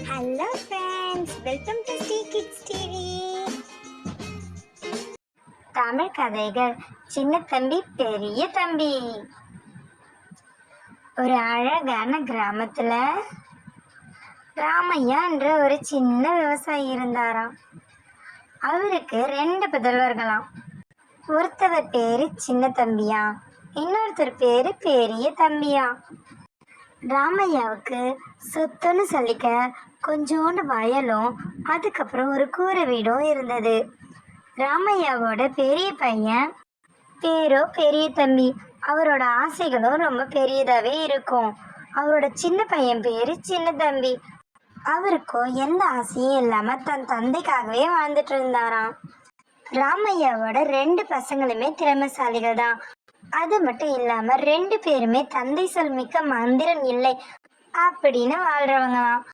Hello friends, welcome to Sri kids TV. Tamil கதைகள். சின்ன தம்பி பெரிய தம்பி. ஒரு அழகான கிராமத்துல ராமையா என்ற ஒரு சின்ன விவசாயி இருந்தாராம். அவருக்கு 2 புதல்வர்களாம். ஒருத்தவர் பேரு சின்ன தம்பியா, இன்னொருத்தர் பேரு பெரிய தம்பியா. ராமையாவுக்கு சொத்துன்னு சொல்லிக்க கொஞ்சோண்டு வயலும் அதுக்கப்புறம் ஒரு கூரை வீடும் இருந்தது. ராமையாவோட பெரிய பையன் பேரோ பெரிய தம்பி. அவரோட ஆசைகளும் ரொம்ப பெரியதாகவே இருக்கும். அவரோட சின்ன பையன் பேரு சின்ன தம்பி. அவருக்கும் எந்த ஆசையும் இல்லாமல் தன் தந்தைக்காகவே வாழ்ந்துட்டு இருந்தாராம். ராமையாவோட 2 பசங்களுமே திறமைசாலிகள் தான். அது மட்டும் இல்லாம 2 பேருமே தந்தை சொல் மிக்க மந்திரம் இல்லை அப்படின்னு வாழ்றவங்களாம்.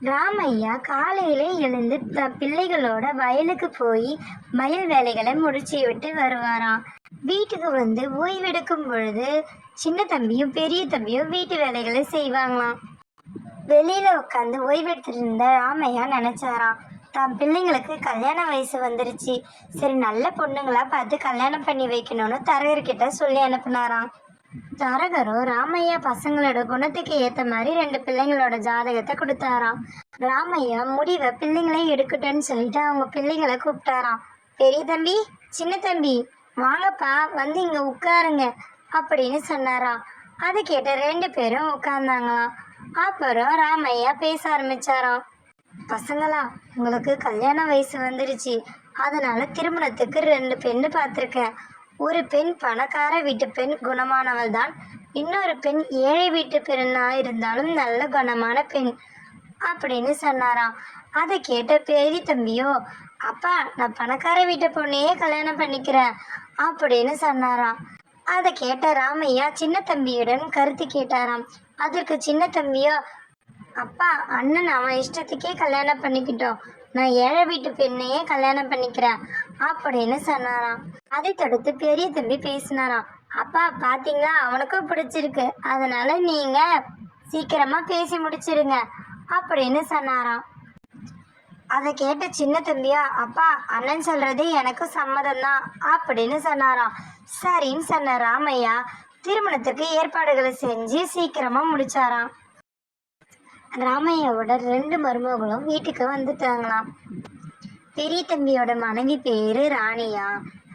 ராமையா காலையிலே எழுந்து பிள்ளைகளோட வயலுக்கு போய் வயல் வேலைகளை முடிச்சு விட்டு வருவாராம். வீட்டுக்கு வந்து ஓய்வெடுக்கும் பொழுது சின்ன தம்பியும் பெரிய தம்பியும் வீட்டு வேலைகளை செய்வாங்களாம். வெளியில உட்காந்து ஓய்வெடுத்துட்டு இருந்த ராமையா நினைச்சாராம், தான் பிள்ளைங்களுக்கு கல்யாண வயசு வந்துருச்சு, சரி நல்ல பொண்ணுங்களா பார்த்து கல்யாணம் பண்ணி வைக்கணும்னு தரகர்கிட்ட சொல்லி அனுப்புனாராம். தரகரும் ராமையா பசங்களோட குணத்துக்கு ஏற்ற மாதிரி 2 பிள்ளைங்களோட ஜாதகத்தை கொடுத்தாராம். ராமையா முடிவை பிள்ளைங்களே எடுக்கட்டும்னு சொல்லிட்டு அவங்க பிள்ளைங்களை கூப்பிட்டாராம். பெரிய தம்பி, சின்ன தம்பி, வாங்கப்பா வந்து இங்க உட்காருங்க அப்படின்னு சொன்னாராம். அதை கேட்ட 2 பேரும் உட்கார்ந்தாங்களாம். அப்புறம் ராமையா பேச ஆரம்பிச்சாராம். பசங்களா, உங்களுக்கு கல்யாண வயசு வந்துருச்சு, அதனால திருமணத்துக்கு 2 பெண்ணு பார்த்துருக்கேன். ஒரு பெண் பணக்கார வீட்டு பெண், குணமானவள் தான். இன்னொரு பெண் ஏழை வீட்டு பெண்ணா இருந்தாலும் நல்ல குணமான பெண் அப்படின்னு சொன்னாராம். அதை கேட்ட பெரிய தம்பியோ, அப்பா நான் பணக்கார வீட்டு பொண்ணையே கல்யாணம் பண்ணிக்கிறேன் அப்படின்னு சொன்னாராம். அதை கேட்ட ராமையா சின்ன தம்பியுடன் கருத்து கேட்டாராம். அதற்கு சின்ன தம்பியோ, அப்பா அண்ணன் அவன் இஷ்டத்துக்கே கல்யாணம் பண்ணிக்கிட்டோம், நான் ஏழை வீட்டு பெண்ணையே கல்யாணம் பண்ணிக்கிறேன் அப்படின்னு சொன்னாராம். அதை தடுத்து பெரிய தம்பி பேசினாராம். அப்பா பாத்தீங்களா, அவனுக்கும் பிடிச்சிருக்கு, அதனால நீங்க சீக்கிரமா பேசி முடிச்சிருங்க அப்படின்னு சொன்னாராம். அதை கேட்ட சின்ன தம்பியா, அப்பா அண்ணன் சொல்றது எனக்கும் சம்மதம் தான் அப்படின்னு சொன்னாராம். சரின்னு சொன்ன ராமையா திருமணத்துக்கு ஏற்பாடுகளை செஞ்சு சீக்கிரமா முடிச்சாராம். ராமையாவோட 2 மருமகளும் வீட்டுக்கு வந்துட்டாங்களாம். பெரிய தம்பியோட மனைவி பேரு ராணியா,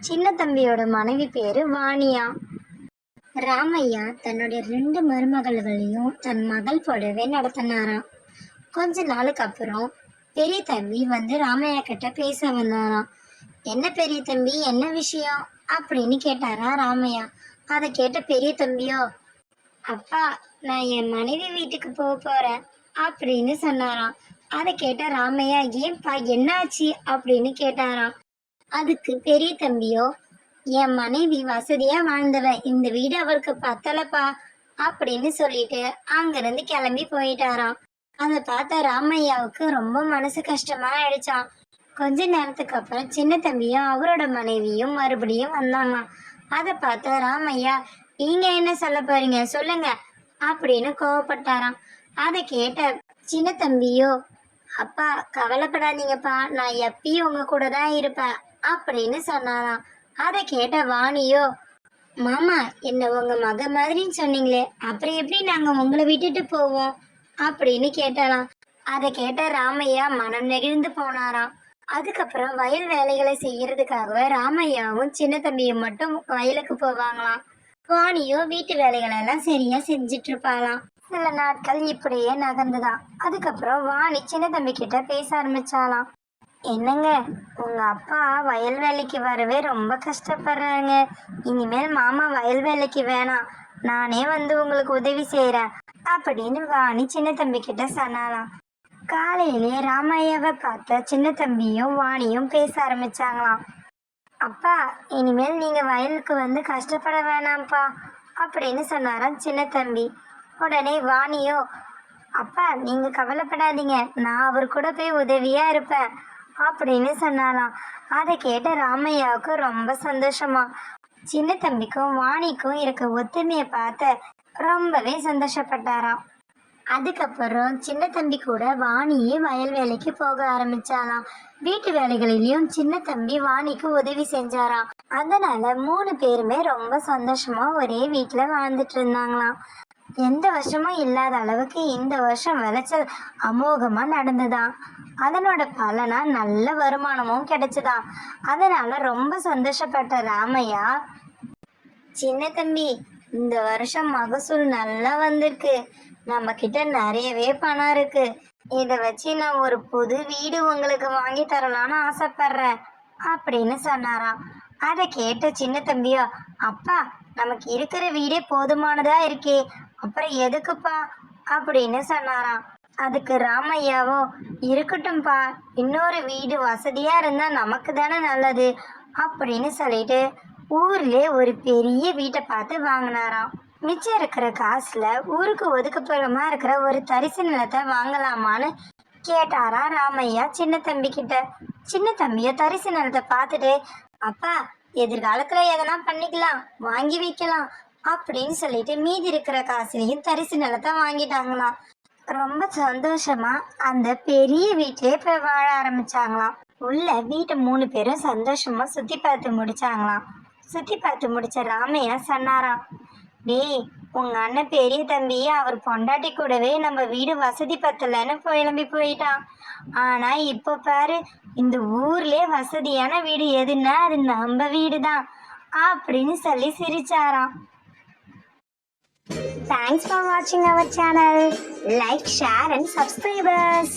சின்ன தம்பியோட மனைவி பேரு வாணியா. ராமையா தன்னுடைய 2 மருமகள்களையும் தன் மகள் போலவே நடத்தினாராம். கொஞ்ச நாளுக்கு அப்புறம் பெரிய தம்பி வந்து ராமையா கிட்ட பேச வந்தாராம். என்ன பெரிய தம்பி, என்ன விஷயம் அப்படின்னு கேட்டாரா ராமையா. அதை கேட்ட பெரிய தம்பியோ, அப்பா நான் என் மனைவி வீட்டுக்கு போறேன் அப்படின்னு சொன்னாராம். அதை கேட்ட ராமையா, ஏன்பா என்னாச்சு அப்படின்னு கேட்டாராம். அதுக்கு பெரிய தம்பியோ, என் மனைவி வசதியா வாழ்ந்தவ, இந்த வீடு அவருக்கு பத்தலப்பா அப்படின்னு சொல்லிட்டு அங்கிருந்து கிளம்பி போயிட்டாராம். அதை பார்த்த ராமையாவுக்கு ரொம்ப மனசு கஷ்டமா ஆயிடுச்சான். கொஞ்ச நேரத்துக்கு அப்புறம் சின்ன தம்பியும் அவரோட மனைவியும் மறுபடியும் வந்தாங்களாம். அதை பார்த்த ராமையா, நீங்க என்ன சொல்ல போறீங்க சொல்லுங்க அப்படின்னு கோவப்பட்டாராம். அதை கேட்ட சின்ன தம்பியோ, அப்பா கவலைப்படாதீங்கப்பா, நான் எப்பயும் உங்க கூட தான் இருப்பேன் அப்படின்னு சொன்னாராம். அதை கேட்ட வாணியோ, மாமா என்ன உங்க மக மாதிரின்னு சொன்னீங்களே, அப்புறம் எப்படி நாங்க உங்களை விட்டுட்டு போவோம் அப்படின்னு கேட்டாராம். அதை கேட்ட ராமையா மனம் நெகிழ்ந்து போனாராம். அதுக்கப்புறம் வயல் வேலைகளை செய்யறதுக்காகவே ராமையாவும் சின்ன தம்பியும் மட்டும் வயலுக்கு போவாங்களாம். வாணியோ வீட்டு வேலைகளை எல்லாம் சரியா செஞ்சிட்டு இருப்பாளாம். சில நாட்கள் இப்படியே நகர்ந்துதான். அதுக்கப்புறம் வாணி சின்ன தம்பி கிட்ட பேச ஆரம்பிச்சாலாம். என்னங்க, உங்க அப்பா வயல் வேலைக்கு வரவே ரொம்ப கஷ்டப்படுறாங்க, இனிமேல் மாமா வயல் வேலைக்கு வேணாம், நானே வந்து உங்களுக்கு உதவி செய்யறேன் அப்படின்னு வாணி சின்ன தம்பி கிட்ட சொன்னாலாம். காலையிலே ராமையாவை பார்த்த சின்ன தம்பியும் வாணியும் பேச ஆரம்பிச்சாங்களாம். அப்பா இனிமேல் நீங்க வயலுக்கு வந்து கஷ்டப்பட வேணாம்ப்பா அப்படின்னு சொன்னாராம் சின்ன தம்பி. உடனே வாணியோ, அப்பா நீங்க கவலைப்படாதீங்க, நான் அவர் கூட போய் உதவியா இருப்பேன் அப்படின்னு சொன்னாலாம். அதை கேட்ட ராமையாவுக்கு ரொம்ப சந்தோஷமா. சின்ன தம்பிக்கும் வாணிக்கும் இருக்க ஒத்துமையை பார்த்து ரொம்பவே சந்தோஷப்பட்டாராம். அதுக்கப்புறம் சின்ன தம்பி கூட வாணியே வயல் வேலைக்கு போக ஆரம்பிச்சாலாம். வீட்டு வேலைகளிலையும் சின்ன தம்பி வாணிக்கு உதவி செஞ்சாராம். அதனால 3 பேருமே ரொம்ப சந்தோஷமா ஒரே வீட்டுல வாழ்ந்துட்டு இருந்தாங்களாம். எந்த வருஷமும் இல்லாத அளவுக்கு இந்த வருஷம் விளைச்சல் அமோகமா நடந்துதான். அதனோட பலனா நல்ல வருமானமும் கிடைச்சுதான். அதனால ரொம்ப சந்தோஷப்பட்ட ராமையா, சின்ன தம்பி, இந்த வருஷம் மகசூல் நல்லா வந்திருக்கு. நம்ம கிட்ட நிறையவே பணம் இருக்கு. இத வச்சு நான் ஒரு புது வீடு உங்களுக்கு வாங்கி தரலாம்னு ஆசைப்படுறேன் அப்படின்னு சொன்னாராம். அதை கேட்ட சின்ன தம்பியா, அப்பா, நமக்கு இருக்கிற வீடே போதுமானதா இருக்கே, அப்புறம் எதுக்குப்பா அப்படின்னு சொன்னாராம். அதுக்கு ராமையாவோ, இருக்கட்டும்பா, இன்னொரு வீடு வசதியா இருந்தா நமக்கு தானே நல்லது அப்படின்னு சொல்லிட்டு ஊர்லயே ஒரு பெரிய வீட்டை பார்த்து வாங்கினாராம். மிச்சம் இருக்கிற காசுல ஊருக்கு ஒதுக்குப்புறமா இருக்கிற ஒரு தரிசு நிலத்தை வாங்கலாமான்னு கேட்டாரா ராமையா சின்ன தம்பி கிட்ட. சின்ன தம்பிய தரிசு நிலத்தை பார்த்துட்டு, அப்பா, எதிர்காலத்துல எதனா பண்ணிக்கலாம், வாங்கி வைக்கலாம் அப்படின்னு சொல்லிட்டு மீதி இருக்கிற காசுலையும் தரிசு நிலத்தை வாங்கிட்டாங்களாம். ரொம்ப சந்தோஷமா அந்த பெரிய வீட்டிலே போய் வாழ ஆரம்பிச்சாங்களாம். உள்ள வீட்டை 3 பேரும் சந்தோஷமா சுத்தி பார்த்து முடிச்சாங்களாம். சுத்தி பார்த்து முடிச்ச ராமையா சொன்னாராம், டேய், உங்க அண்ணன் பெரிய தம்பி அவர் பொண்டாட்டி கூடவே நம்ம வீடு வசதி பத்தலன்னு கிளம்பி போயிட்டான். ஆனா இப்போ பாரு, இந்த ஊர்லயே வசதியான வீடு எதுன்னா அது நம்ம வீடு தான் அப்படின்னு சொல்லி சிரிச்சாராம். Thanks for watching our channel. Like, share and subscribe us.